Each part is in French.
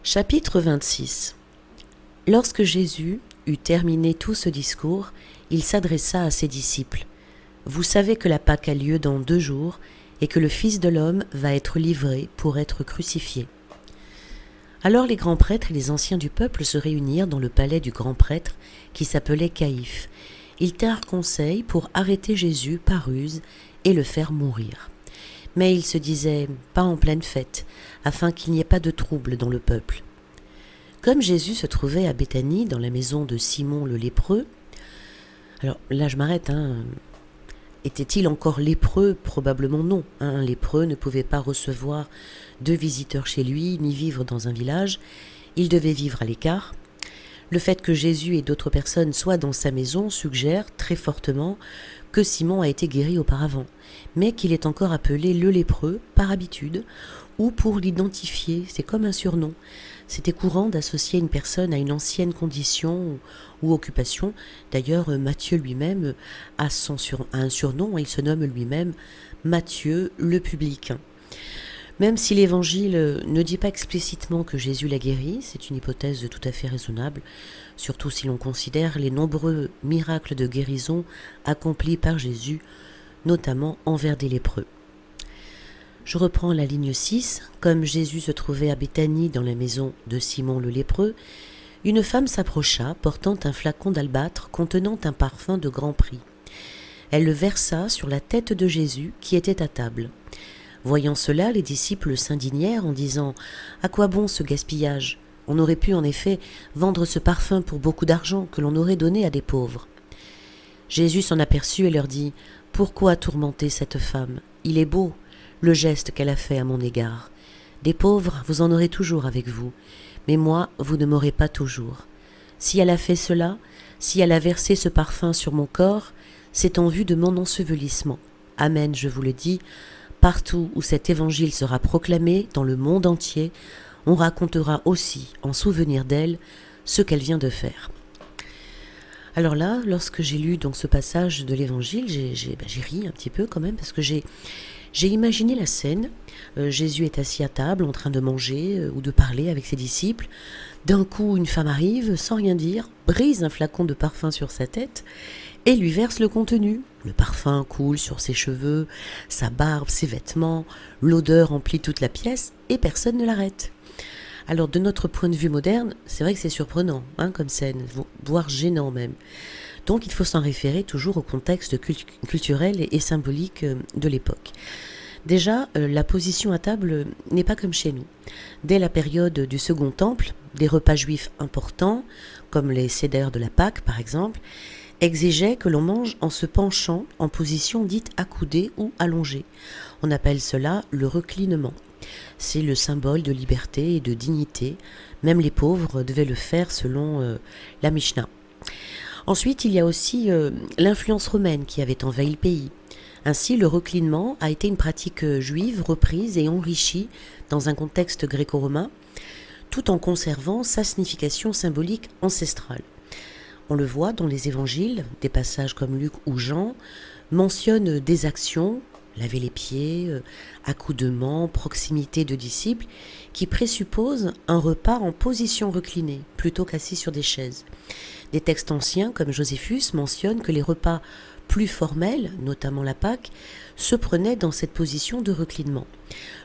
Chapitre 26. Lorsque Jésus eut terminé tout ce discours, il s'adressa à ses disciples. « Vous savez que la Pâque a lieu dans 2 jours et que le Fils de l'homme va être livré pour être crucifié. » Alors les grands prêtres et les anciens du peuple se réunirent dans le palais du grand prêtre qui s'appelait Caïphe. Ils tinrent conseil pour arrêter Jésus par ruse et le faire mourir. Mais ils se disaient « pas en pleine fête », afin qu'il n'y ait pas de trouble dans le peuple. Comme Jésus se trouvait à Béthanie, dans la maison de Simon le lépreux, alors là je m'arrête, était-il encore lépreux? Probablement non. Un lépreux ne pouvait pas recevoir de visiteurs chez lui, ni vivre dans un village. Il devait vivre à l'écart. Le fait que Jésus et d'autres personnes soient dans sa maison suggère très fortement que Simon a été guéri auparavant, mais qu'il est encore appelé le lépreux par habitude ou pour l'identifier. C'est comme un surnom. C'était courant d'associer une personne à une ancienne condition ou occupation. D'ailleurs, Matthieu lui-même a un surnom, il se nomme lui-même Matthieu le publicain. Même si l'Évangile ne dit pas explicitement que Jésus l'a guéri, c'est une hypothèse tout à fait raisonnable, surtout si l'on considère les nombreux miracles de guérison accomplis par Jésus, notamment envers des lépreux. Je reprends la ligne 6. Comme Jésus se trouvait à Béthanie dans la maison de Simon le lépreux, une femme s'approcha portant un flacon d'albâtre contenant un parfum de grand prix. Elle le versa sur la tête de Jésus qui était à table. Voyant cela, les disciples s'indignèrent en disant « À quoi bon ce gaspillage ? On aurait pu en effet vendre ce parfum pour beaucoup d'argent que l'on aurait donné à des pauvres. » Jésus s'en aperçut et leur dit « Pourquoi tourmenter cette femme ? Il est beau, le geste qu'elle a fait à mon égard. Des pauvres, vous en aurez toujours avec vous, mais moi, vous ne m'aurez pas toujours. Si elle a fait cela, si elle a versé ce parfum sur mon corps, c'est en vue de mon ensevelissement. Amen, je vous le dis, partout où cet évangile sera proclamé dans le monde entier, on racontera aussi, en souvenir d'elle, ce qu'elle vient de faire. » Alors là, lorsque j'ai lu dans ce passage de l'évangile, j'ai ri un petit peu quand même, parce que j'ai imaginé la scène. Jésus est assis à table en train de manger ou de parler avec ses disciples. D'un coup, une femme arrive, sans rien dire, brise un flacon de parfum sur sa tête et lui verse le contenu. Le parfum coule sur ses cheveux, sa barbe, ses vêtements, l'odeur emplit toute la pièce et personne ne l'arrête. Alors de notre point de vue moderne, c'est vrai que c'est surprenant comme scène, voire gênant même. Donc il faut s'en référer toujours au contexte culturel et symbolique de l'époque. Déjà, la position à table n'est pas comme chez nous. Dès la période du Second Temple, des repas juifs importants, comme les sédères de la Pâque par exemple, exigeaient que l'on mange en se penchant en position dite accoudée ou allongée. On appelle cela le reclinement. C'est le symbole de liberté et de dignité. Même les pauvres devaient le faire selon la Mishnah. Ensuite, il y a aussi l'influence romaine qui avait envahi le pays. Ainsi, le reclinement a été une pratique juive reprise et enrichie dans un contexte gréco-romain, tout en conservant sa signification symbolique ancestrale. On le voit dans les évangiles, des passages comme Luc ou Jean mentionnent des actions, laver les pieds, accoudement, proximité de disciples, qui présupposent un repas en position reclinée, plutôt qu'assis sur des chaises. Des textes anciens, comme Joséphus, mentionnent que les repas plus formels, notamment la Pâque, se prenaient dans cette position de reclinement.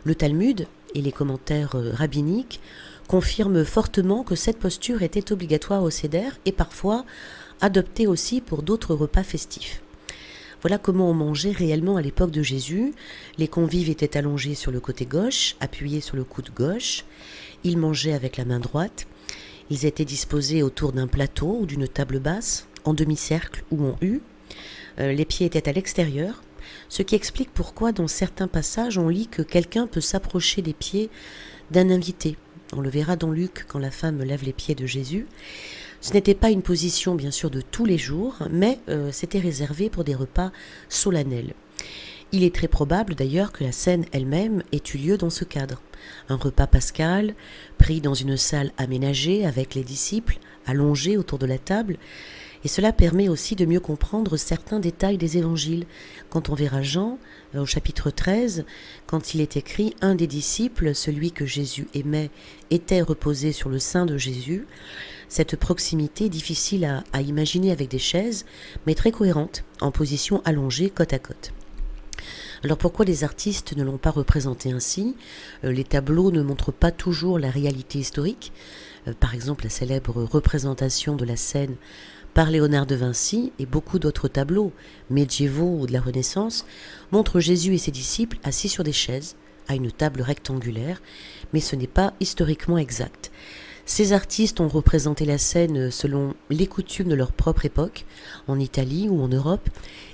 Le Talmud et les commentaires rabbiniques confirment fortement que cette posture était obligatoire au Seder et parfois adoptée aussi pour d'autres repas festifs. Voilà comment on mangeait réellement à l'époque de Jésus. Les convives étaient allongés sur le côté gauche, appuyés sur le coude gauche. Ils mangeaient avec la main droite. Ils étaient disposés autour d'un plateau ou d'une table basse, en demi-cercle ou en U. Les pieds étaient à l'extérieur, ce qui explique pourquoi dans certains passages on lit que quelqu'un peut s'approcher des pieds d'un invité. On le verra dans Luc quand la femme lave les pieds de Jésus. Ce n'était pas une position bien sûr de tous les jours, mais c'était réservé pour des repas solennels. Il est très probable d'ailleurs que la scène elle-même ait eu lieu dans ce cadre. Un repas pascal, pris dans une salle aménagée avec les disciples, allongés autour de la table, Et cela permet aussi de mieux comprendre certains détails des évangiles. Quand on verra Jean, au chapitre 13, quand il est écrit « Un des disciples, celui que Jésus aimait, était reposé sur le sein de Jésus », cette proximité difficile à imaginer avec des chaises, mais très cohérente, en position allongée côte à côte. Alors pourquoi les artistes ne l'ont pas représenté ainsi ? Les tableaux ne montrent pas toujours la réalité historique. Par exemple, la célèbre représentation de la scène par Léonard de Vinci et beaucoup d'autres tableaux médiévaux ou de la Renaissance montrent Jésus et ses disciples assis sur des chaises, à une table rectangulaire, mais ce n'est pas historiquement exact. Ces artistes ont représenté la scène selon les coutumes de leur propre époque, en Italie ou en Europe,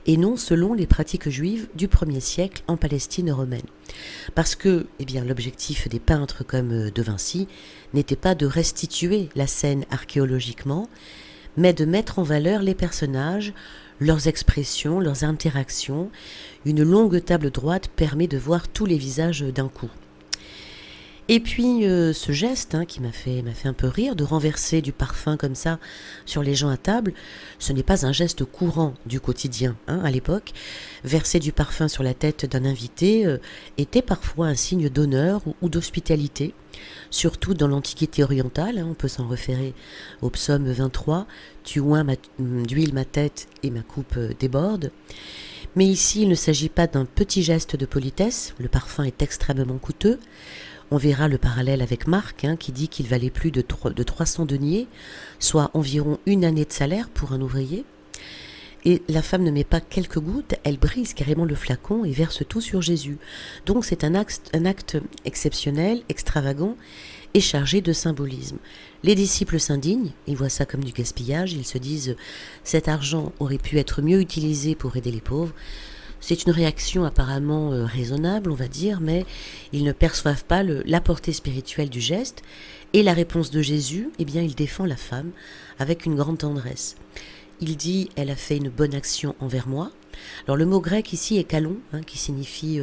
et non selon les pratiques juives du 1er siècle en Palestine romaine. Parce que l'objectif des peintres comme de Vinci n'était pas de restituer la scène archéologiquement, mais de mettre en valeur les personnages, leurs expressions, leurs interactions. Une longue table droite permet de voir tous les visages d'un coup. Et puis ce geste qui m'a fait un peu rire, de renverser du parfum comme ça sur les gens à table, ce n'est pas un geste courant du quotidien à l'époque. Verser du parfum sur la tête d'un invité était parfois un signe d'honneur ou d'hospitalité, surtout dans l'Antiquité orientale. On peut s'en référer au psaume 23, « Tu oins d'huile ma tête et ma coupe déborde ». Mais ici, il ne s'agit pas d'un petit geste de politesse, le parfum est extrêmement coûteux. On verra le parallèle avec Marc, qui dit qu'il valait plus de 300 deniers, soit environ une année de salaire pour un ouvrier. Et la femme ne met pas quelques gouttes, elle brise carrément le flacon et verse tout sur Jésus. Donc c'est un acte exceptionnel, extravagant et chargé de symbolisme. Les disciples s'indignent, ils voient ça comme du gaspillage, ils se disent « cet argent aurait pu être mieux utilisé pour aider les pauvres ». C'est une réaction apparemment raisonnable, on va dire, mais ils ne perçoivent pas la portée spirituelle du geste. Et la réponse de Jésus, il défend la femme avec une grande tendresse. Il dit « elle a fait une bonne action envers moi ». Alors le mot grec ici est kalon, qui signifie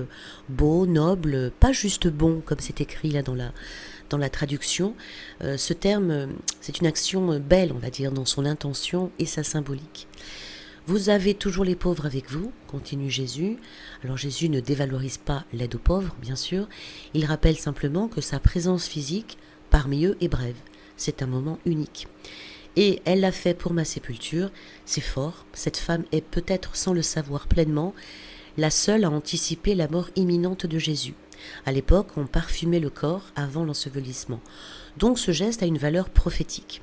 beau, noble, pas juste bon, comme c'est écrit là dans la traduction. Ce terme, c'est une action belle, on va dire, dans son intention et sa symbolique. Vous avez toujours les pauvres avec vous, continue Jésus. Alors Jésus ne dévalorise pas l'aide aux pauvres, bien sûr. Il rappelle simplement que sa présence physique parmi eux est brève. C'est un moment unique. Et elle l'a fait pour ma sépulture. C'est fort. Cette femme est peut-être, sans le savoir pleinement, la seule à anticiper la mort imminente de Jésus. À l'époque, on parfumait le corps avant l'ensevelissement. Donc ce geste a une valeur prophétique.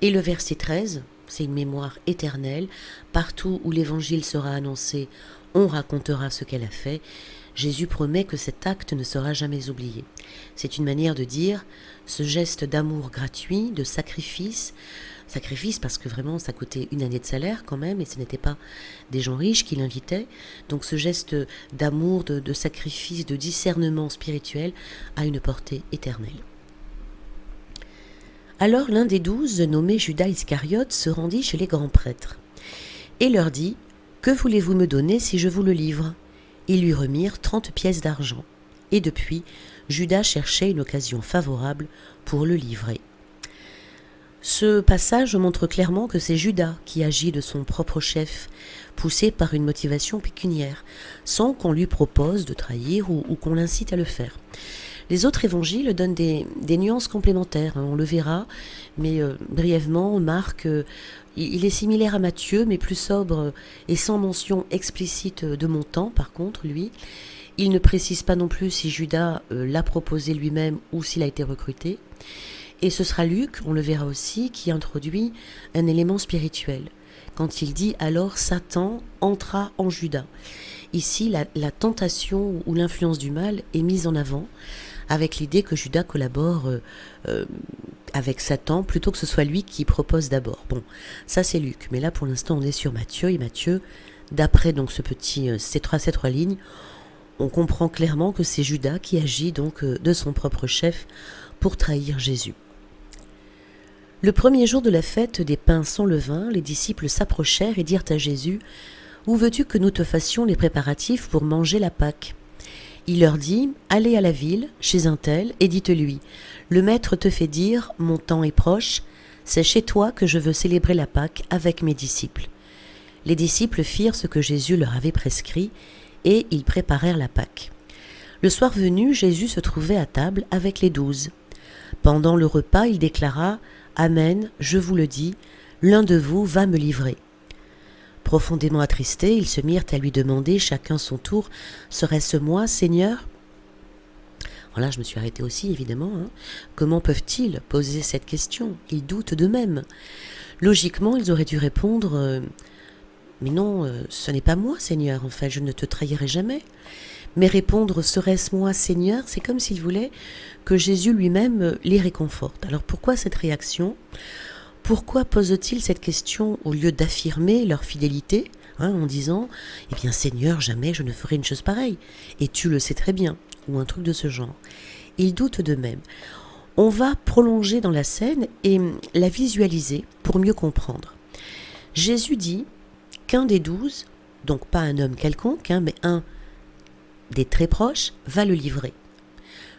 Et le verset 13, c'est une mémoire éternelle. Partout où l'évangile sera annoncé, on racontera ce qu'elle a fait. Jésus promet que cet acte ne sera jamais oublié. C'est une manière de dire ce geste d'amour gratuit, de sacrifice parce que vraiment ça coûtait une année de salaire quand même, et ce n'étaient pas des gens riches qui l'invitaient. Donc ce geste d'amour, de sacrifice, de discernement spirituel a une portée éternelle. Alors l'un des 12, nommé Judas Iscariote, se rendit chez les grands prêtres et leur dit « Que voulez-vous me donner si je vous le livre ?» Ils lui remirent 30 pièces d'argent. Et depuis, Judas cherchait une occasion favorable pour le livrer. Ce passage montre clairement que c'est Judas qui agit de son propre chef, poussé par une motivation pécuniaire, sans qu'on lui propose de trahir ou qu'on l'incite à le faire. Les autres évangiles donnent des nuances complémentaires, on le verra, mais brièvement, Marc, il est similaire à Matthieu, mais plus sobre et sans mention explicite de montant, par contre, lui. Il ne précise pas non plus si Judas l'a proposé lui-même ou s'il a été recruté. Et ce sera Luc, on le verra aussi, qui introduit un élément spirituel, quand il dit « alors Satan entra en Judas ». Ici, la tentation ou l'influence du mal est mise en avant, avec l'idée que Judas collabore avec Satan, plutôt que ce soit lui qui propose d'abord. Bon, ça c'est Luc, mais là pour l'instant on est sur Matthieu, et Matthieu, d'après donc ces trois lignes, on comprend clairement que c'est Judas qui agit donc de son propre chef pour trahir Jésus. Le premier jour de la fête des pains sans levain, les disciples s'approchèrent et dirent à Jésus « Où veux-tu que nous te fassions les préparatifs pour manger la Pâque ?» Il leur dit « Allez à la ville, chez un tel, et dites-lui « Le maître te fait dire, mon temps est proche, C'est chez toi que je veux célébrer la Pâque avec mes disciples. » Les disciples firent ce que Jésus leur avait prescrit, et ils préparèrent la Pâque. Le soir venu, Jésus se trouvait à table avec les 12. Pendant le repas, il déclara « Amen, je vous le dis, l'un de vous va me livrer. » Profondément attristés, ils se mirent à lui demander chacun son tour « Serait-ce moi, Seigneur ?» Alors là, je me suis arrêtée aussi, évidemment. Comment peuvent-ils poser cette question? Ils doutent d'eux-mêmes. Logiquement, ils auraient dû répondre mais non, ce n'est pas moi, Seigneur, en fait, je ne te trahirai jamais. » Mais répondre « Serait-ce moi, Seigneur ?» c'est comme s'ils voulaient que Jésus lui-même les réconforte. Alors pourquoi cette réaction? Pourquoi posent-ils cette question au lieu d'affirmer leur fidélité, en disant « Eh bien, Seigneur, jamais je ne ferai une chose pareille, et tu le sais très bien », ou un truc de ce genre. Ils doutent d'eux-mêmes. On va prolonger dans la scène et la visualiser pour mieux comprendre. Jésus dit qu'un des 12, donc pas un homme quelconque, mais un des très proches, va le livrer.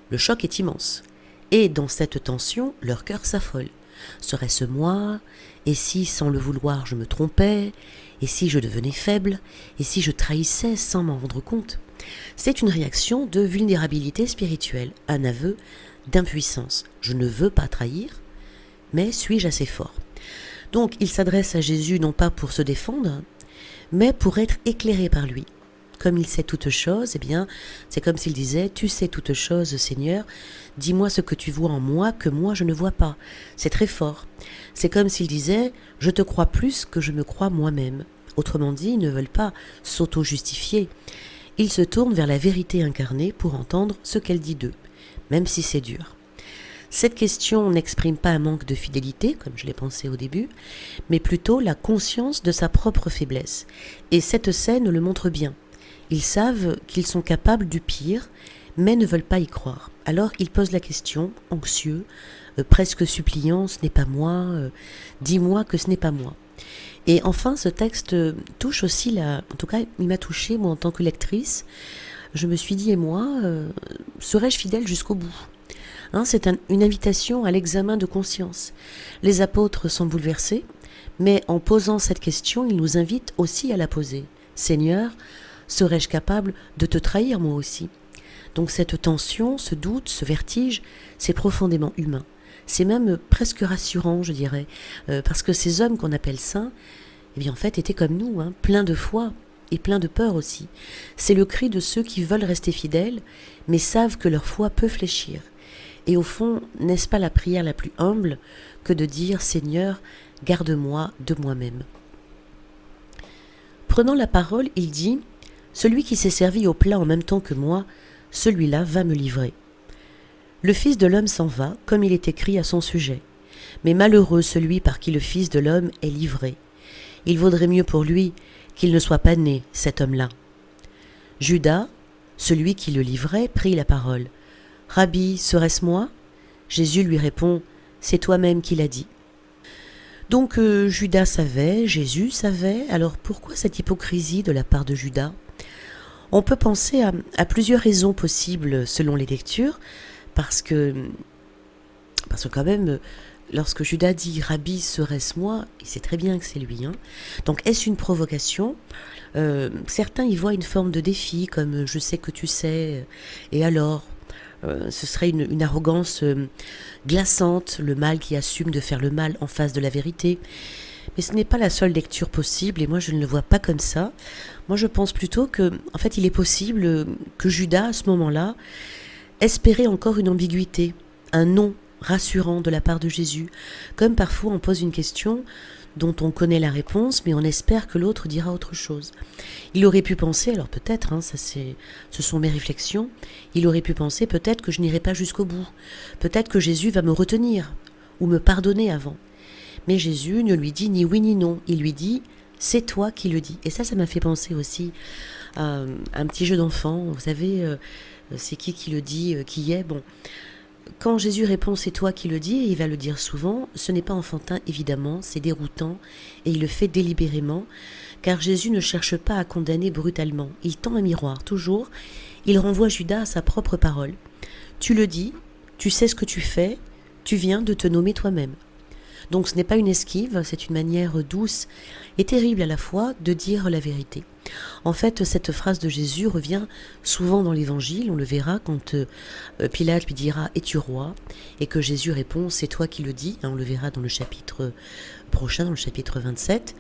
Le choc est immense. Et dans cette tension, leur cœur s'affole. Serait-ce moi? Et si, sans le vouloir, je me trompais? Et si je devenais faible? Et si je trahissais sans m'en rendre compte? C'est une réaction de vulnérabilité spirituelle, un aveu d'impuissance. Je ne veux pas trahir, mais suis-je assez fort? Donc, il s'adresse à Jésus non pas pour se défendre, mais pour être éclairé par lui. Comme il sait toutes choses, c'est comme s'il disait « Tu sais toutes choses, Seigneur, dis-moi ce que tu vois en moi que moi je ne vois pas. » C'est très fort. C'est comme s'il disait « Je te crois plus que je me crois moi-même. » Autrement dit, ils ne veulent pas s'auto-justifier. Ils se tournent vers la vérité incarnée pour entendre ce qu'elle dit d'eux, même si c'est dur. Cette question n'exprime pas un manque de fidélité, comme je l'ai pensé au début, mais plutôt la conscience de sa propre faiblesse. Et cette scène le montre bien. Ils savent qu'ils sont capables du pire, mais ne veulent pas y croire. Alors ils posent la question, anxieux, presque suppliants, « Ce n'est pas moi, dis-moi que ce n'est pas moi. » Et enfin, ce texte touche aussi, en tout cas, il m'a touchée, moi, en tant que lectrice. Je me suis dit, et moi, serais-je fidèle jusqu'au bout? C'est une invitation à l'examen de conscience. Les apôtres sont bouleversés, mais en posant cette question, ils nous invitent aussi à la poser. Seigneur, serais-je capable de te trahir moi aussi? Donc cette tension, ce doute, ce vertige, c'est profondément humain. C'est même presque rassurant, je dirais, parce que ces hommes qu'on appelle saints, en fait, étaient comme nous, pleins de foi et pleins de peur aussi. C'est le cri de ceux qui veulent rester fidèles, mais savent que leur foi peut fléchir. Et au fond, n'est-ce pas la prière la plus humble que de dire « Seigneur, garde-moi de moi-même » ? Prenant la parole, il dit « Celui qui s'est servi au plat en même temps que moi, celui-là va me livrer. » Le Fils de l'homme s'en va, comme il est écrit à son sujet. Mais malheureux celui par qui le Fils de l'homme est livré. Il vaudrait mieux pour lui qu'il ne soit pas né, cet homme-là. Judas, celui qui le livrait, prit la parole. « Rabbi, serait-ce moi ?» Jésus lui répond « C'est toi-même qui l'as dit. » Donc Judas savait, Jésus savait, alors pourquoi cette hypocrisie de la part de Judas? On peut penser à plusieurs raisons possibles selon les lectures, parce que quand même, lorsque Judas dit « Rabbi, serait-ce moi ?» il sait très bien que c'est lui. Donc est-ce une provocation? Certains y voient une forme de défi, comme « je sais que tu sais, et alors ?» Ce serait une arrogance glaçante, le mal qui assume de faire le mal en face de la vérité. Mais ce n'est pas la seule lecture possible, et moi je ne le vois pas comme ça. Moi je pense plutôt que, en fait, il est possible que Judas, à ce moment-là, espérait encore une ambiguïté, un non rassurant de la part de Jésus. Comme parfois on pose une question dont on connaît la réponse, mais on espère que l'autre dira autre chose. Il aurait pu penser, alors peut-être, ce sont mes réflexions, il aurait pu penser peut-être que je n'irai pas jusqu'au bout, peut-être que Jésus va me retenir, ou me pardonner avant. Mais Jésus ne lui dit ni oui ni non, il lui dit « c'est toi qui le dis ». Et ça m'a fait penser aussi à un petit jeu d'enfant, vous savez, c'est qui le dit, qui est, bon. Quand Jésus répond « c'est toi qui le dis », et il va le dire souvent, ce n'est pas enfantin évidemment, c'est déroutant, et il le fait délibérément, car Jésus ne cherche pas à condamner brutalement, il tend un miroir, toujours, il renvoie Judas à sa propre parole. Tu le dis, tu sais ce que tu fais, tu viens de te nommer toi-même. Donc ce n'est pas une esquive, c'est une manière douce et terrible à la fois de dire la vérité. En fait, cette phrase de Jésus revient souvent dans l'Évangile, on le verra quand Pilate lui dira « Es-tu roi ?» et que Jésus répond « C'est toi qui le dis », on le verra dans le chapitre prochain, dans le chapitre 27.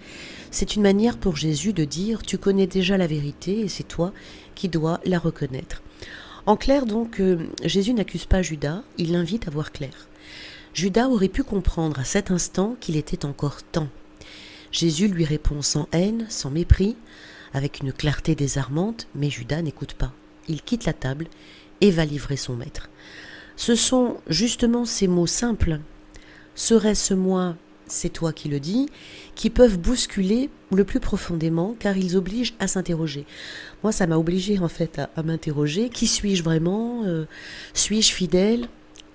C'est une manière pour Jésus de dire « Tu connais déjà la vérité et c'est toi qui dois la reconnaître ». En clair, donc, Jésus n'accuse pas Judas, il l'invite à voir clair. Judas aurait pu comprendre à cet instant qu'il était encore temps. Jésus lui répond sans haine, sans mépris, avec une clarté désarmante, mais Judas n'écoute pas. Il quitte la table et va livrer son maître. Ce sont justement ces mots simples, « Serait-ce moi, c'est toi qui le dis », qui peuvent bousculer le plus profondément, car ils obligent à s'interroger. Moi, ça m'a obligé en fait à m'interroger. Qui suis-je vraiment ? Suis-je fidèle ?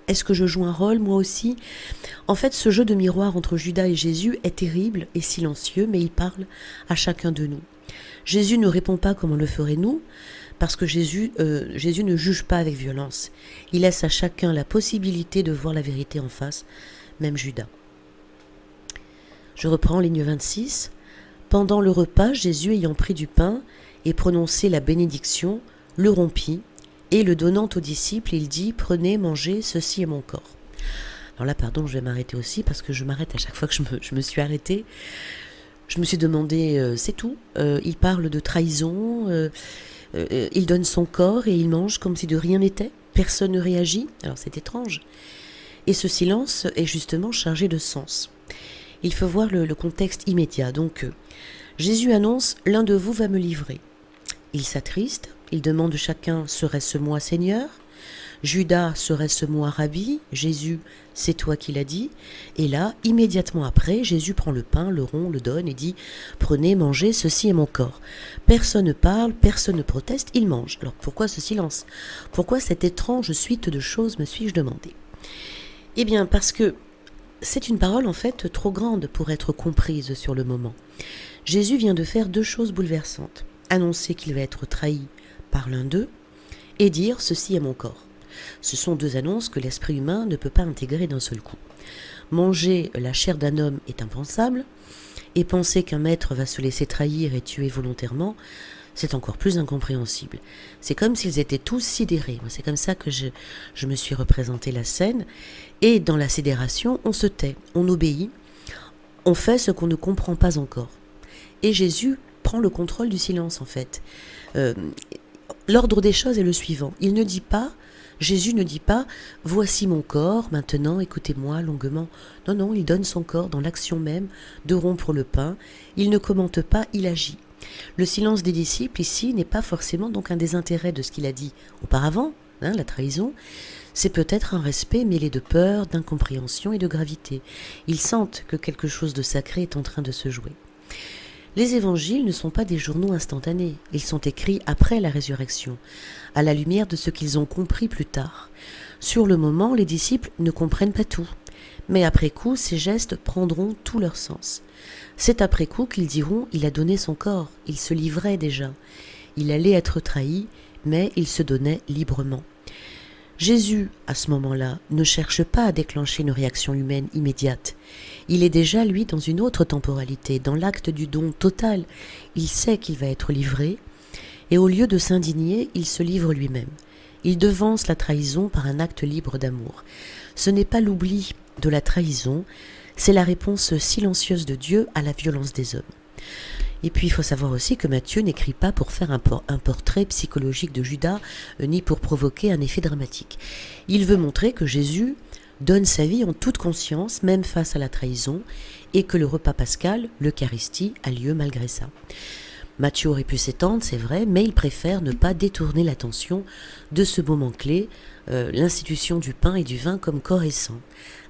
Est-ce que je joue un rôle, moi aussi ? En fait, ce jeu de miroir entre Judas et Jésus est terrible et silencieux, mais il parle à chacun de nous. Jésus ne répond pas comme on le ferait nous, parce que Jésus ne juge pas avec violence. Il laisse à chacun la possibilité de voir la vérité en face, même Judas. Je reprends ligne 26. Pendant le repas, Jésus, ayant pris du pain et prononcé la bénédiction, le rompit, et le donnant aux disciples, il dit « Prenez, mangez, ceci est mon corps ». Alors là, pardon, je vais m'arrêter aussi, parce que je m'arrête à chaque fois que je me suis arrêtée. Je me suis demandé, c'est tout. Il parle de trahison, il donne son corps et il mange comme si de rien n'était. Personne ne réagit, alors c'est étrange. Et ce silence est justement chargé de sens. Il faut voir le contexte immédiat. Donc, Jésus annonce « L'un de vous va me livrer ». Il s'attriste, il demande chacun « Serait-ce moi, Seigneur ?» Judas « Serait-ce moi, Rabbi ?» Jésus « C'est toi qui l'as dit ?» Et là, immédiatement après, Jésus prend le pain, le rompt, le donne et dit « Prenez, mangez, ceci est mon corps ». Personne ne parle, personne ne proteste, il mange. Alors pourquoi ce silence ? Pourquoi cette étrange suite de choses, me suis-je demandé ? Eh bien, parce que c'est une parole en fait trop grande pour être comprise sur le moment. Jésus vient de faire deux choses bouleversantes. Annoncer qu'il va être trahi par l'un d'eux et dire « Ceci est mon corps ». Ce sont deux annonces que l'esprit humain ne peut pas intégrer d'un seul coup. Manger la chair d'un homme est impensable, et penser qu'un maître va se laisser trahir et tuer volontairement, c'est encore plus incompréhensible. C'est comme s'ils étaient tous sidérés. C'est comme ça que je me suis représenté la scène. Et dans la sidération, on se tait, on obéit, on fait ce qu'on ne comprend pas encore. Et Jésus prend le contrôle du silence en fait. L'ordre des choses est le suivant. Jésus ne dit pas « Voici mon corps, maintenant écoutez-moi longuement ». Non, non, il donne son corps dans l'action même de rompre le pain. Il ne commente pas, il agit. Le silence des disciples ici n'est pas forcément donc un désintérêt de ce qu'il a dit auparavant, la trahison. C'est peut-être un respect mêlé de peur, d'incompréhension et de gravité. Ils sentent que quelque chose de sacré est en train de se jouer. Les évangiles ne sont pas des journaux instantanés, ils sont écrits après la résurrection, à la lumière de ce qu'ils ont compris plus tard. Sur le moment, les disciples ne comprennent pas tout, mais après coup, ces gestes prendront tout leur sens. C'est après coup qu'ils diront « il a donné son corps, il se livrait déjà, il allait être trahi, mais il se donnait librement ». Jésus, à ce moment-là, ne cherche pas à déclencher une réaction humaine immédiate. Il est déjà, lui, dans une autre temporalité, dans l'acte du don total. Il sait qu'il va être livré, et au lieu de s'indigner, il se livre lui-même. Il devance la trahison par un acte libre d'amour. Ce n'est pas l'oubli de la trahison, c'est la réponse silencieuse de Dieu à la violence des hommes. Et puis il faut savoir aussi que Matthieu n'écrit pas pour faire un portrait psychologique de Judas, ni pour provoquer un effet dramatique. Il veut montrer que Jésus donne sa vie en toute conscience, même face à la trahison, et que le repas pascal, l'Eucharistie, a lieu malgré ça. Matthieu aurait pu s'étendre, c'est vrai, mais il préfère ne pas détourner l'attention de ce moment clé, l'institution du pain et du vin comme corps et sang.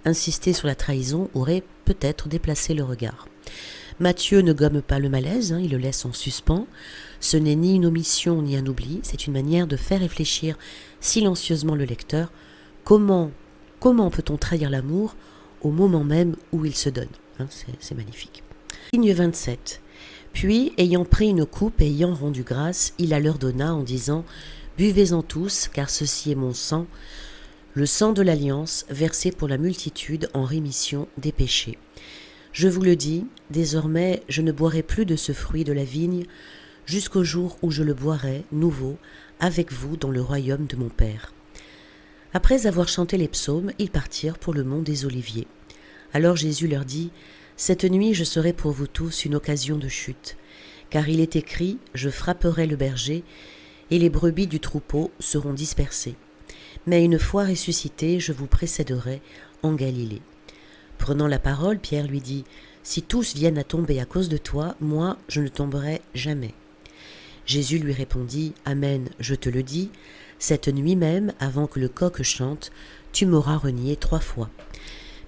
Insister sur la trahison aurait peut-être déplacé le regard. Matthieu ne gomme pas le malaise, il le laisse en suspens. Ce n'est ni une omission ni un oubli, c'est une manière de faire réfléchir silencieusement le lecteur. Comment peut-on trahir l'amour au moment même où il se donne, c'est magnifique. Ligne 27. Puis, ayant pris une coupe et ayant rendu grâce, il la leur donna en disant « Buvez-en tous, car ceci est mon sang le sang de l'alliance versé pour la multitude en rémission des péchés. Je vous le dis, désormais je ne boirai plus de ce fruit de la vigne jusqu'au jour où je le boirai nouveau avec vous dans le royaume de mon Père. » Après avoir chanté les psaumes, ils partirent pour le mont des Oliviers. Alors Jésus leur dit, « Cette nuit je serai pour vous tous une occasion de chute, car il est écrit, je frapperai le berger, et les brebis du troupeau seront dispersées. Mais une fois ressuscité, je vous précéderai en Galilée. » Prenant la parole, Pierre lui dit, « Si tous viennent à tomber à cause de toi, moi je ne tomberai jamais. » Jésus lui répondit, « Amen, je te le dis, cette nuit même, avant que le coq chante, tu m'auras renié 3 fois. »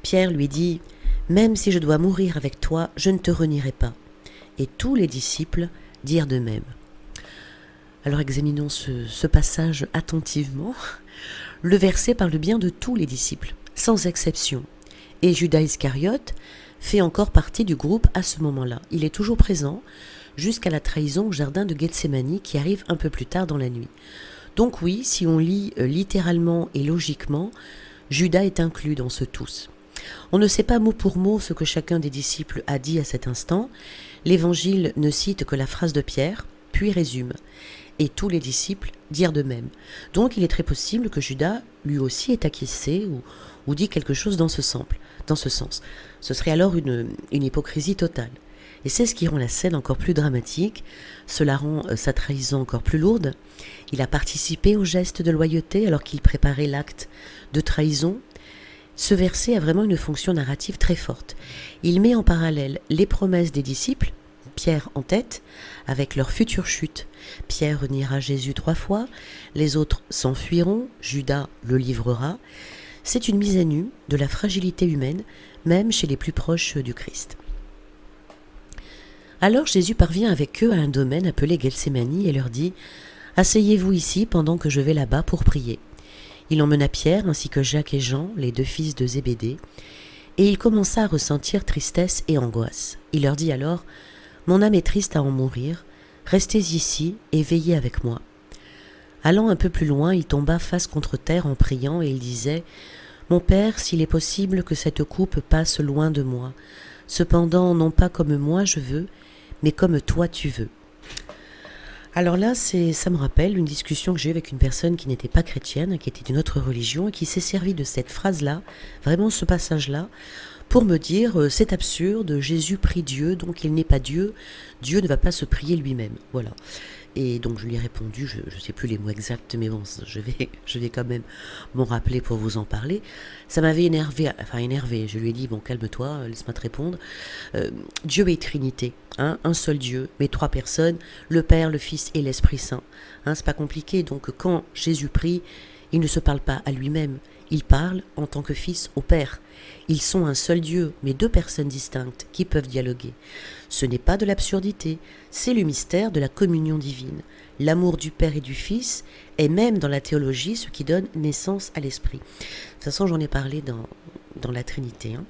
Pierre lui dit, « Même si je dois mourir avec toi, je ne te renierai pas. » Et tous les disciples dirent de même. Alors examinons ce passage attentivement. Le verset parle bien de tous les disciples, sans exception. Et Judas Iscariote fait encore partie du groupe à ce moment-là. Il est toujours présent jusqu'à la trahison au jardin de Gethsémani qui arrive un peu plus tard dans la nuit. Donc oui, si on lit littéralement et logiquement, Judas est inclus dans ce tous. On ne sait pas mot pour mot ce que chacun des disciples a dit à cet instant. L'Évangile ne cite que la phrase de Pierre, puis résume. Et tous les disciples dirent de même. Donc il est très possible que Judas lui aussi ait acquiescé ou dit quelque chose dans ce sens. Ce serait alors une hypocrisie totale. Et c'est ce qui rend la scène encore plus dramatique. Cela rend sa trahison encore plus lourde. Il a participé au geste de loyauté alors qu'il préparait l'acte de trahison. Ce verset a vraiment une fonction narrative très forte. Il met en parallèle les promesses des disciples, Pierre en tête, avec leur future chute. Pierre reniera Jésus 3 fois, les autres s'enfuiront, Judas le livrera. C'est une mise à nu de la fragilité humaine, même chez les plus proches du Christ. Alors Jésus parvient avec eux à un domaine appelé Gethsémani et leur dit « Asseyez-vous ici pendant que je vais là-bas pour prier. » Il emmena Pierre ainsi que Jacques et Jean, les 2 fils de Zébédée, et il commença à ressentir tristesse et angoisse. Il leur dit alors « Mon âme est triste à en mourir, restez ici et veillez avec moi. » Allant un peu plus loin, il tomba face contre terre en priant et il disait « Mon Père, s'il est possible que cette coupe passe loin de moi, cependant non pas comme moi je veux, mais comme toi tu veux. » Alors là, ça me rappelle une discussion que j'ai eue avec une personne qui n'était pas chrétienne, qui était d'une autre religion, et qui s'est servi de cette phrase-là, vraiment ce passage-là, pour me dire c'est absurde, Jésus prie Dieu, donc il n'est pas Dieu, Dieu ne va pas se prier lui-même. Voilà. Et donc je lui ai répondu, je ne sais plus les mots exacts, mais bon, je vais quand même m'en rappeler pour vous en parler. Ça m'avait énervé. Je lui ai dit, bon, calme-toi, laisse-moi te répondre. Dieu est Trinité, hein, un seul Dieu, mais 3 personnes, le Père, le Fils et l'Esprit Saint. Hein, c'est pas compliqué, donc quand Jésus prie, il ne se parle pas à lui-même, il parle en tant que Fils au Père. Ils sont un seul Dieu, mais 2 personnes distinctes qui peuvent dialoguer. Ce n'est pas de l'absurdité, c'est le mystère de la communion divine. L'amour du Père et du Fils est même dans la théologie ce qui donne naissance à l'Esprit. De toute façon, j'en ai parlé dans la Trinité. Hein.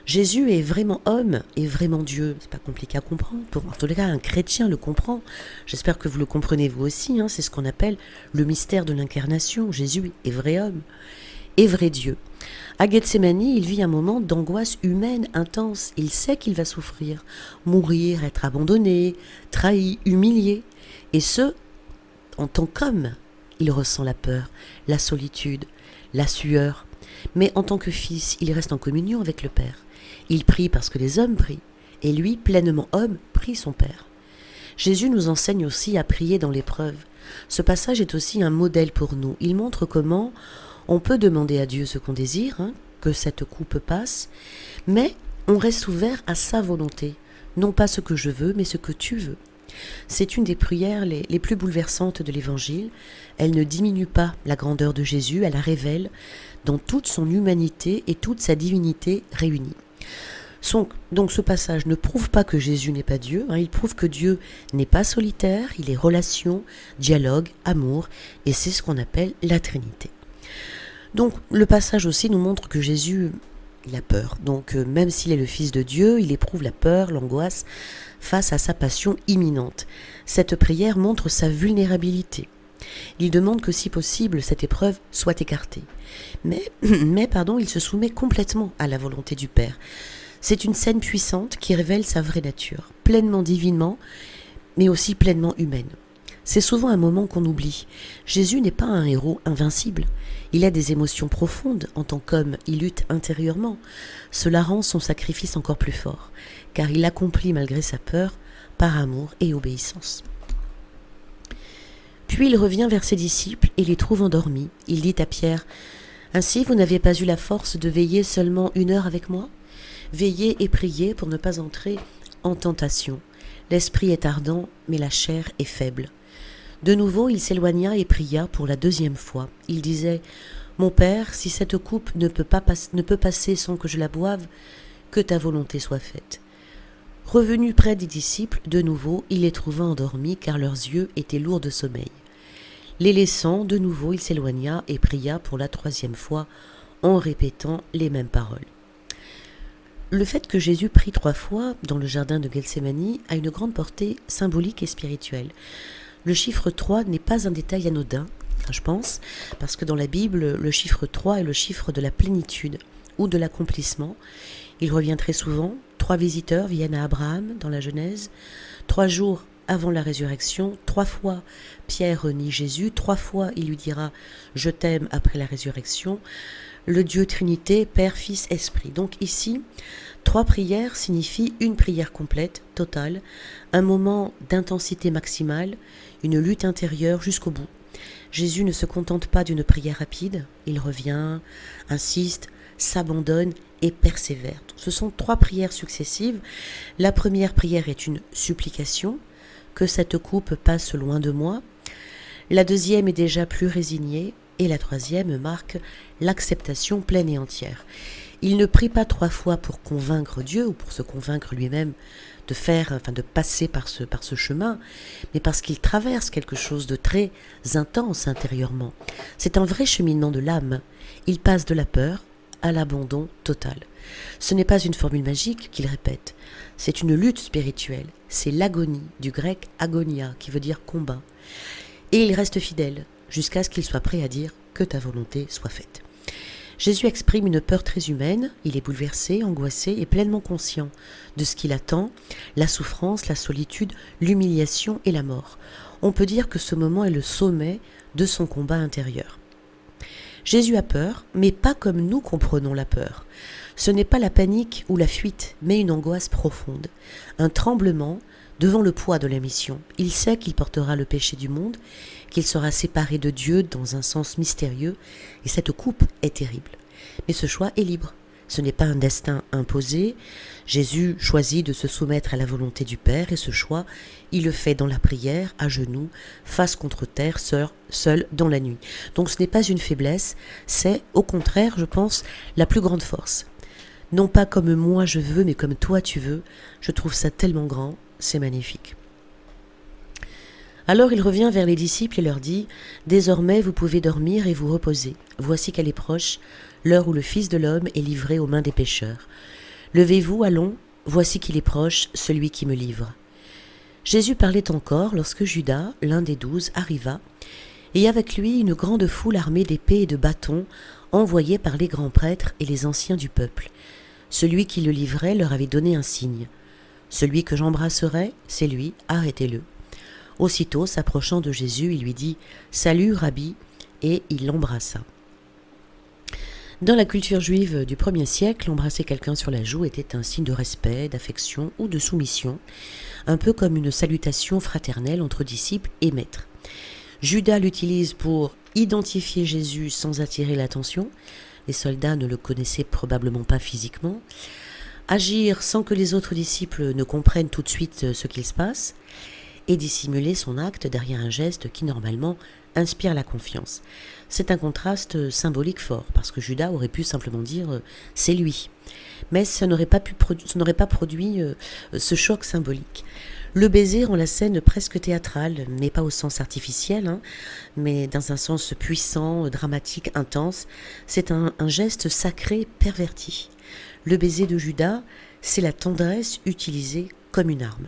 Jésus est vraiment homme et vraiment Dieu. C'est pas compliqué à comprendre. En tout cas, un chrétien le comprend. J'espère que vous le comprenez vous aussi. Hein. C'est ce qu'on appelle le mystère de l'incarnation. Jésus est vrai homme et vrai Dieu. À Gethsémani, il vit un moment d'angoisse humaine intense. Il sait qu'il va souffrir, mourir, être abandonné, trahi, humilié. Et ce, en tant qu'homme, il ressent la peur, la solitude, la sueur. Mais en tant que fils, il reste en communion avec le Père. Il prie parce que les hommes prient. Et lui, pleinement homme, prie son Père. Jésus nous enseigne aussi à prier dans l'épreuve. Ce passage est aussi un modèle pour nous. Il montre comment on peut demander à Dieu ce qu'on désire, hein, que cette coupe passe, mais on reste ouvert à sa volonté, non pas ce que je veux, mais ce que tu veux. C'est une des prières les plus bouleversantes de l'Évangile. Elle ne diminue pas la grandeur de Jésus, elle la révèle dans toute son humanité et toute sa divinité réunie. Donc ce passage ne prouve pas que Jésus n'est pas Dieu, hein, il prouve que Dieu n'est pas solitaire, il est relation, dialogue, amour, et c'est ce qu'on appelle la Trinité. Donc le passage aussi nous montre que Jésus, il a peur. Donc même s'il est le Fils de Dieu, il éprouve la peur, l'angoisse face à sa passion imminente. Cette prière montre sa vulnérabilité. Il demande que si possible, cette épreuve soit écartée. Mais il se soumet complètement à la volonté du Père. C'est une scène puissante qui révèle sa vraie nature, pleinement divinement, mais aussi pleinement humaine. C'est souvent un moment qu'on oublie. Jésus n'est pas un héros invincible. Il a des émotions profondes. En tant qu'homme, il lutte intérieurement. Cela rend son sacrifice encore plus fort, car il l'accomplit malgré sa peur, par amour et obéissance. Puis il revient vers ses disciples et les trouve endormis. Il dit à Pierre : « Ainsi vous n'avez pas eu la force de veiller seulement 1 heure avec moi ? Veillez et priez pour ne pas entrer en tentation. L'esprit est ardent, mais la chair est faible. » De nouveau, il s'éloigna et pria pour la 2e fois. Il disait : « Mon Père, si cette coupe ne peut passer sans que je la boive, que ta volonté soit faite. » Revenu près des disciples, de nouveau, il les trouva endormis, car leurs yeux étaient lourds de sommeil. Les laissant, de nouveau, il s'éloigna et pria pour la 3e fois, en répétant les mêmes paroles. Le fait que Jésus prie 3 fois dans le jardin de Gethsémani a une grande portée symbolique et spirituelle. Le chiffre 3 n'est pas un détail anodin, je pense, parce que dans la Bible, le chiffre 3 est le chiffre de la plénitude ou de l'accomplissement. Il revient très souvent. 3 visiteurs viennent à Abraham dans la Genèse. 3 jours avant la résurrection, 3 fois Pierre renie Jésus. 3 fois il lui dira « Je t'aime » après la résurrection. Le Dieu Trinité, Père, Fils, Esprit. Donc ici, 3 prières signifient une prière complète, totale, un moment d'intensité maximale, une lutte intérieure jusqu'au bout. Jésus ne se contente pas d'une prière rapide, il revient, insiste, s'abandonne et persévère. Ce sont 3 prières successives. La première prière est une supplication, que cette coupe passe loin de moi. La 2e est déjà plus résignée et la 3e marque l'acceptation pleine et entière. Il ne prie pas 3 fois pour convaincre Dieu ou pour se convaincre lui-même de passer par ce chemin, mais parce qu'il traverse quelque chose de très intense intérieurement. C'est un vrai cheminement de l'âme. Il passe de la peur à l'abandon total. Ce n'est pas une formule magique qu'il répète, c'est une lutte spirituelle, c'est l'agonie, du grec agonia, qui veut dire combat. Et il reste fidèle, jusqu'à ce qu'il soit prêt à dire « que ta volonté soit faite ». Jésus exprime une peur très humaine, il est bouleversé, angoissé et pleinement conscient de ce qu'il attend, la souffrance, la solitude, l'humiliation et la mort. On peut dire que ce moment est le sommet de son combat intérieur. Jésus a peur, mais pas comme nous comprenons la peur. Ce n'est pas la panique ou la fuite, mais une angoisse profonde, un tremblement devant le poids de la mission. Il sait qu'il portera le péché du monde, qu'il sera séparé de Dieu dans un sens mystérieux, et cette coupe est terrible. Mais ce choix est libre. Ce n'est pas un destin imposé. Jésus choisit de se soumettre à la volonté du Père, et ce choix, il le fait dans la prière, à genoux, face contre terre, seul dans la nuit. Donc ce n'est pas une faiblesse, c'est, au contraire, je pense, la plus grande force. Non pas comme moi je veux, mais comme toi tu veux. Je trouve ça tellement grand, c'est magnifique. Alors il revient vers les disciples et leur dit : « Désormais vous pouvez dormir et vous reposer. Voici qu'elle est proche, l'heure où le Fils de l'homme est livré aux mains des pécheurs. Levez-vous, allons, voici qu'il est proche, celui qui me livre. » Jésus parlait encore lorsque Judas, l'un des 12, arriva, et avec lui une grande foule armée d'épées et de bâtons, envoyés par les grands prêtres et les anciens du peuple. Celui qui le livrait leur avait donné un signe. « Celui que j'embrasserai, c'est lui, arrêtez-le. » Aussitôt, s'approchant de Jésus, il lui dit « Salut, Rabbi !» et il l'embrassa. Dans la culture juive du 1er siècle, embrasser quelqu'un sur la joue était un signe de respect, d'affection ou de soumission, un peu comme une salutation fraternelle entre disciples et maîtres. Judas l'utilise pour identifier Jésus sans attirer l'attention. Les soldats ne le connaissaient probablement pas physiquement. Agir sans que les autres disciples ne comprennent tout de suite ce qu'il se passe. Et dissimuler son acte derrière un geste qui normalement inspire la confiance. C'est un contraste symbolique fort, parce que Judas aurait pu simplement dire « c'est lui ». Mais ça n'aurait pas produit ce choc symbolique. Le baiser rend la scène presque théâtrale, mais pas au sens artificiel, mais dans un sens puissant, dramatique, intense. C'est un geste sacré perverti. Le baiser de Judas, c'est la tendresse utilisée comme une arme.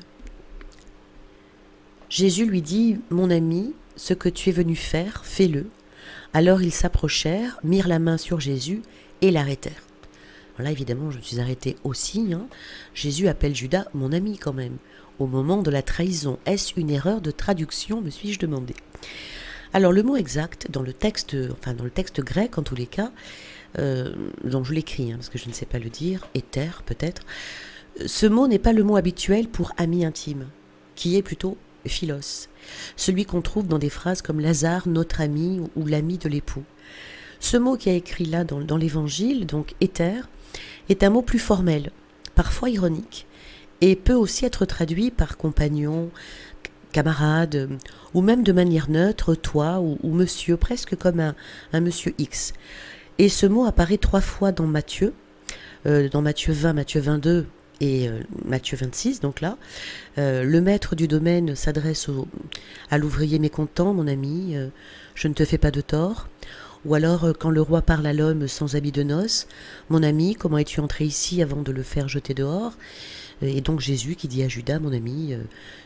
Jésus lui dit « Mon ami, ce que tu es venu faire, fais-le. Alors ils s'approchèrent, mirent la main sur Jésus et l'arrêtèrent. Là, évidemment, je me suis arrêtée aussi. Jésus appelle Judas mon ami quand même, au moment de la trahison. Est-ce une erreur de traduction, me suis-je demandé. Alors le mot exact, dans le texte grec en tous les cas, dont je l'écris, parce que je ne sais pas le dire, éther peut-être, ce mot n'est pas le mot habituel pour ami intime, qui est plutôt philos, celui qu'on trouve dans des phrases comme Lazare, notre ami ou l'ami de l'époux. Ce mot qui est écrit là dans l'évangile, donc éther, est un mot plus formel, parfois ironique, et peut aussi être traduit par compagnon, camarade, ou même de manière neutre, toi ou monsieur, presque comme un monsieur X. Et ce mot apparaît 3 fois dans Matthieu 20, Matthieu 22 et Matthieu 26, donc là. Le maître du domaine s'adresse à l'ouvrier mécontent, mon ami, je ne te fais pas de tort. Ou alors, quand le roi parle à l'homme sans habit de noces, mon ami, comment es-tu entré ici avant de le faire jeter dehors ? Et donc Jésus qui dit à Judas, mon ami,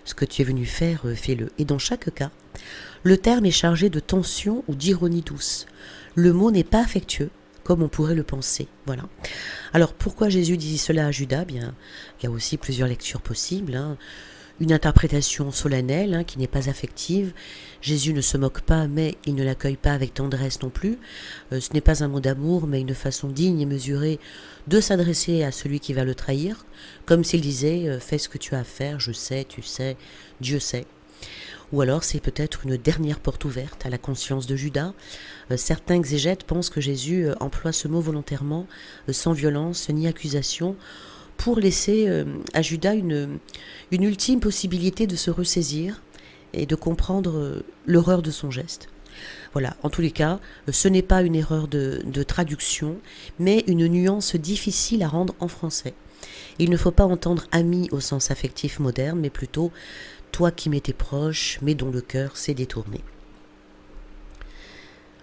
ce que tu es venu faire, fais-le. Et dans chaque cas, le terme est chargé de tension ou d'ironie douce. Le mot n'est pas affectueux, comme on pourrait le penser. Voilà. Alors pourquoi Jésus dit cela à Judas ? Bien, il y a aussi plusieurs lectures possibles. Une interprétation solennelle qui n'est pas affective. Jésus ne se moque pas, mais il ne l'accueille pas avec tendresse non plus. Ce n'est pas un mot d'amour, mais une façon digne et mesurée de s'adresser à celui qui va le trahir, comme s'il disait « fais ce que tu as à faire, je sais, tu sais, Dieu sait ». Ou alors c'est peut-être une dernière porte ouverte à la conscience de Judas. Certains exégètes pensent que Jésus emploie ce mot volontairement, sans violence ni accusation, pour laisser à Judas une ultime possibilité de se ressaisir et de comprendre l'horreur de son geste. Voilà, en tous les cas, ce n'est pas une erreur de traduction, mais une nuance difficile à rendre en français. Il ne faut pas entendre ami au sens affectif moderne, mais plutôt toi qui m'étais proche, mais dont le cœur s'est détourné.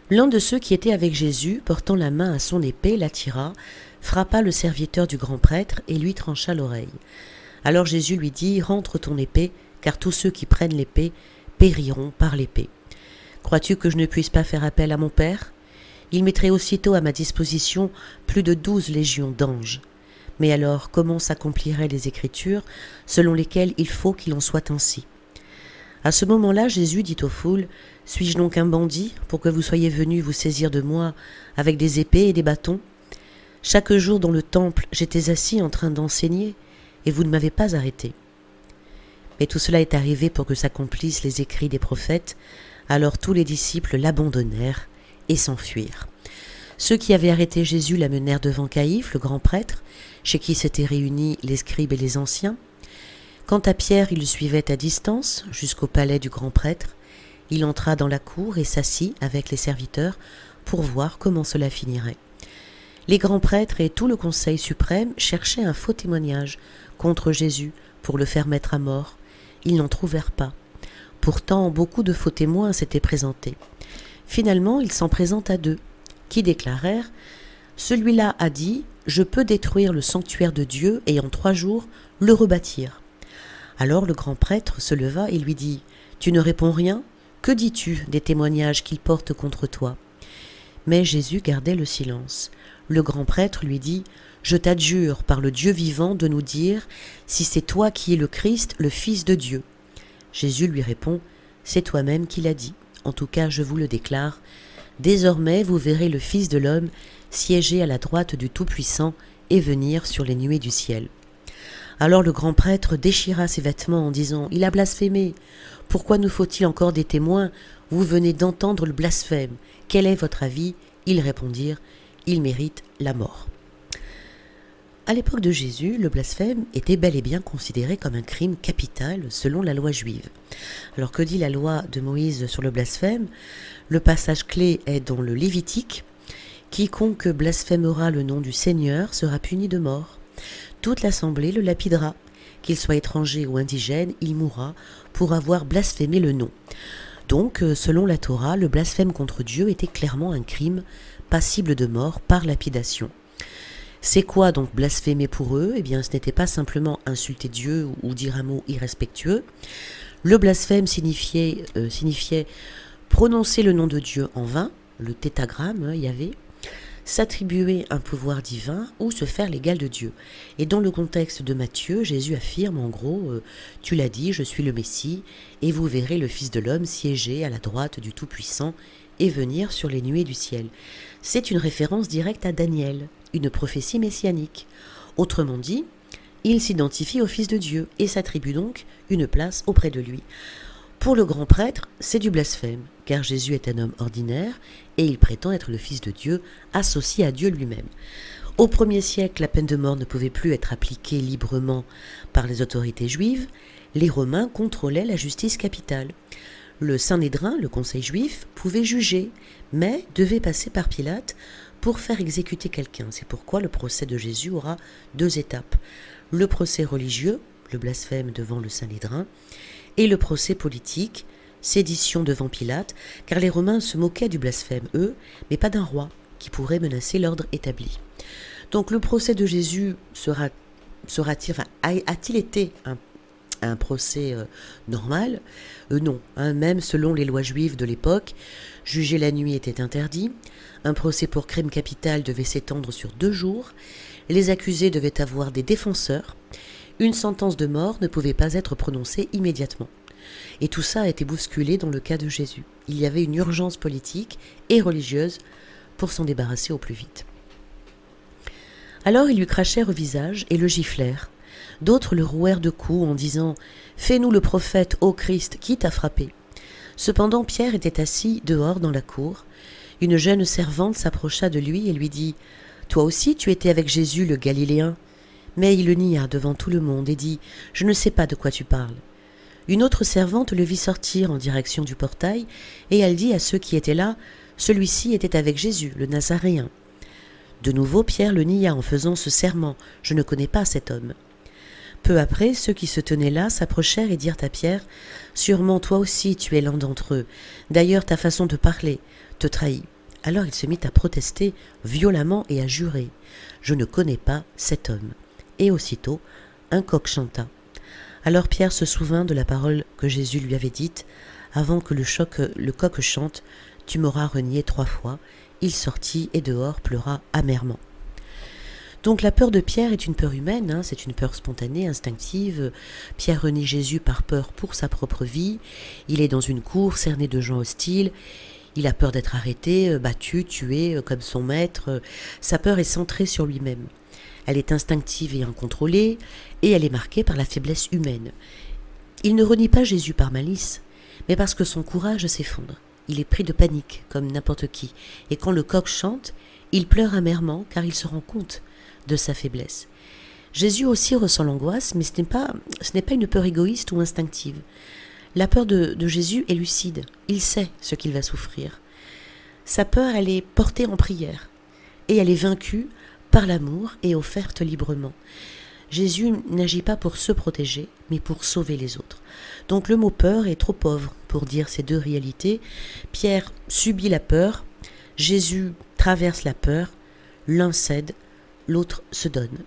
L'un de ceux qui étaient avec Jésus, portant la main à son épée, l'attira, frappa le serviteur du grand prêtre et lui trancha l'oreille. Alors Jésus lui dit « Rentre ton épée, car tous ceux qui prennent l'épée périront par l'épée. Crois-tu que je ne puisse pas faire appel à mon Père ? Il mettrait aussitôt à ma disposition plus de 12 légions d'anges. Mais alors, comment s'accompliraient les Écritures, selon lesquelles il faut qu'il en soit ainsi ? À ce moment-là, Jésus dit aux foules, « Suis-je donc un bandit pour que vous soyez venus vous saisir de moi avec des épées et des bâtons ? Chaque jour dans le temple, j'étais assis en train d'enseigner, et vous ne m'avez pas arrêté. » Mais tout cela est arrivé pour que s'accomplissent les écrits des prophètes. Alors tous les disciples l'abandonnèrent et s'enfuirent. Ceux qui avaient arrêté Jésus l'amenèrent devant Caïphe, le grand prêtre, chez qui s'étaient réunis les scribes et les anciens. Quant à Pierre, il le suivait à distance, jusqu'au palais du grand prêtre. Il entra dans la cour et s'assit avec les serviteurs pour voir comment cela finirait. Les grands prêtres et tout le conseil suprême cherchaient un faux témoignage contre Jésus pour le faire mettre à mort. Ils n'en trouvèrent pas. Pourtant, beaucoup de faux témoins s'étaient présentés. Finalement, il s'en présenta 2, qui déclarèrent « Celui-là a dit « Je peux détruire le sanctuaire de Dieu et en 3 jours le rebâtir. » Alors le grand prêtre se leva et lui dit « Tu ne réponds rien ? Que dis-tu des témoignages qu'il porte contre toi ?» Mais Jésus gardait le silence. Le grand prêtre lui dit « Je t'adjure par le Dieu vivant de nous dire si c'est toi qui es le Christ, le Fils de Dieu. » Jésus lui répond « C'est toi-même qui l'as dit. En tout cas, je vous le déclare. Désormais, vous verrez le Fils de l'homme siéger à la droite du Tout-Puissant et venir sur les nuées du ciel. » Alors le grand prêtre déchira ses vêtements en disant « Il a blasphémé. Pourquoi nous faut-il encore des témoins ? Vous venez d'entendre le blasphème. Quel est votre avis ?» Ils répondirent « Il mérite la mort. » À l'époque de Jésus, le blasphème était bel et bien considéré comme un crime capital selon la loi juive. Alors que dit la loi de Moïse sur le blasphème ? Le passage clé est dans le Lévitique. Quiconque blasphémera le nom du Seigneur sera puni de mort. Toute l'assemblée le lapidera. Qu'il soit étranger ou indigène, il mourra pour avoir blasphémé le nom. Donc, selon la Torah, le blasphème contre Dieu était clairement un crime passible de mort par lapidation. C'est quoi donc blasphémer pour eux ? Eh bien, ce n'était pas simplement insulter Dieu ou dire un mot irrespectueux. Le blasphème signifiait prononcer le nom de Dieu en vain, le tétagramme, Yahvé, s'attribuer un pouvoir divin ou se faire l'égal de Dieu. Et dans le contexte de Matthieu, Jésus affirme en gros tu l'as dit, je suis le Messie, et vous verrez le Fils de l'homme siéger à la droite du Tout-Puissant et venir sur les nuées du ciel. C'est une référence directe à Daniel, une prophétie messianique. Autrement dit, il s'identifie au Fils de Dieu et s'attribue donc une place auprès de lui. Pour le grand prêtre, c'est du blasphème, car Jésus est un homme ordinaire et il prétend être le Fils de Dieu, associé à Dieu lui-même. Au 1er siècle, la peine de mort ne pouvait plus être appliquée librement par les autorités juives. Les Romains contrôlaient la justice capitale. Le Sanhédrin, le conseil juif, pouvait juger, mais devait passer par Pilate pour faire exécuter quelqu'un. C'est pourquoi le procès de Jésus aura 2 étapes. Le procès religieux, le blasphème devant le Sanhédrin, et le procès politique, sédition devant Pilate, car les Romains se moquaient du blasphème, eux, mais pas d'un roi, qui pourrait menacer l'ordre établi. Donc le procès de Jésus a-t-il été un procès normal ? Non, même selon les lois juives de l'époque, juger la nuit était interdit, un procès pour crime capital devait s'étendre sur 2 jours, les accusés devaient avoir des défenseurs, une sentence de mort ne pouvait pas être prononcée immédiatement. Et tout ça a été bousculé dans le cas de Jésus. Il y avait une urgence politique et religieuse pour s'en débarrasser au plus vite. Alors ils lui crachèrent au visage et le giflèrent. D'autres le rouèrent de coups en disant « Fais-nous le prophète, ô Christ, qui t'a frappé ?» Cependant Pierre était assis dehors dans la cour. Une jeune servante s'approcha de lui et lui dit « Toi aussi tu étais avec Jésus le Galiléen ?» Mais il le nia devant tout le monde et dit « Je ne sais pas de quoi tu parles. » Une autre servante le vit sortir en direction du portail, et elle dit à ceux qui étaient là « Celui-ci était avec Jésus, le Nazaréen. » De nouveau Pierre le nia en faisant ce serment « Je ne connais pas cet homme. » Peu après, ceux qui se tenaient là s'approchèrent et dirent à Pierre « Sûrement toi aussi tu es l'un d'entre eux. D'ailleurs ta façon de parler te trahit. » Alors il se mit à protester violemment et à jurer « Je ne connais pas cet homme. » Et aussitôt, un coq chanta. Alors Pierre se souvint de la parole que Jésus lui avait dite « Avant que le coq chante, tu m'auras renié 3 fois. » Il sortit et dehors pleura amèrement. Donc la peur de Pierre est une peur humaine, c'est une peur spontanée, instinctive. Pierre renie Jésus par peur pour sa propre vie. Il est dans une cour cernée de gens hostiles. Il a peur d'être arrêté, battu, tué comme son maître. Sa peur est centrée sur lui-même. Elle est instinctive et incontrôlée, et elle est marquée par la faiblesse humaine. Il ne renie pas Jésus par malice, mais parce que son courage s'effondre. Il est pris de panique, comme n'importe qui, et quand le coq chante, il pleure amèrement car il se rend compte de sa faiblesse. Jésus aussi ressent l'angoisse, mais ce n'est pas une peur égoïste ou instinctive. La peur de Jésus est lucide, il sait ce qu'il va souffrir. Sa peur, elle est portée en prière, et elle est vaincue par l'amour et offerte librement. Jésus n'agit pas pour se protéger, mais pour sauver les autres. Donc le mot peur est trop pauvre pour dire ces 2 réalités. Pierre subit la peur, Jésus traverse la peur, l'un cède, l'autre se donne.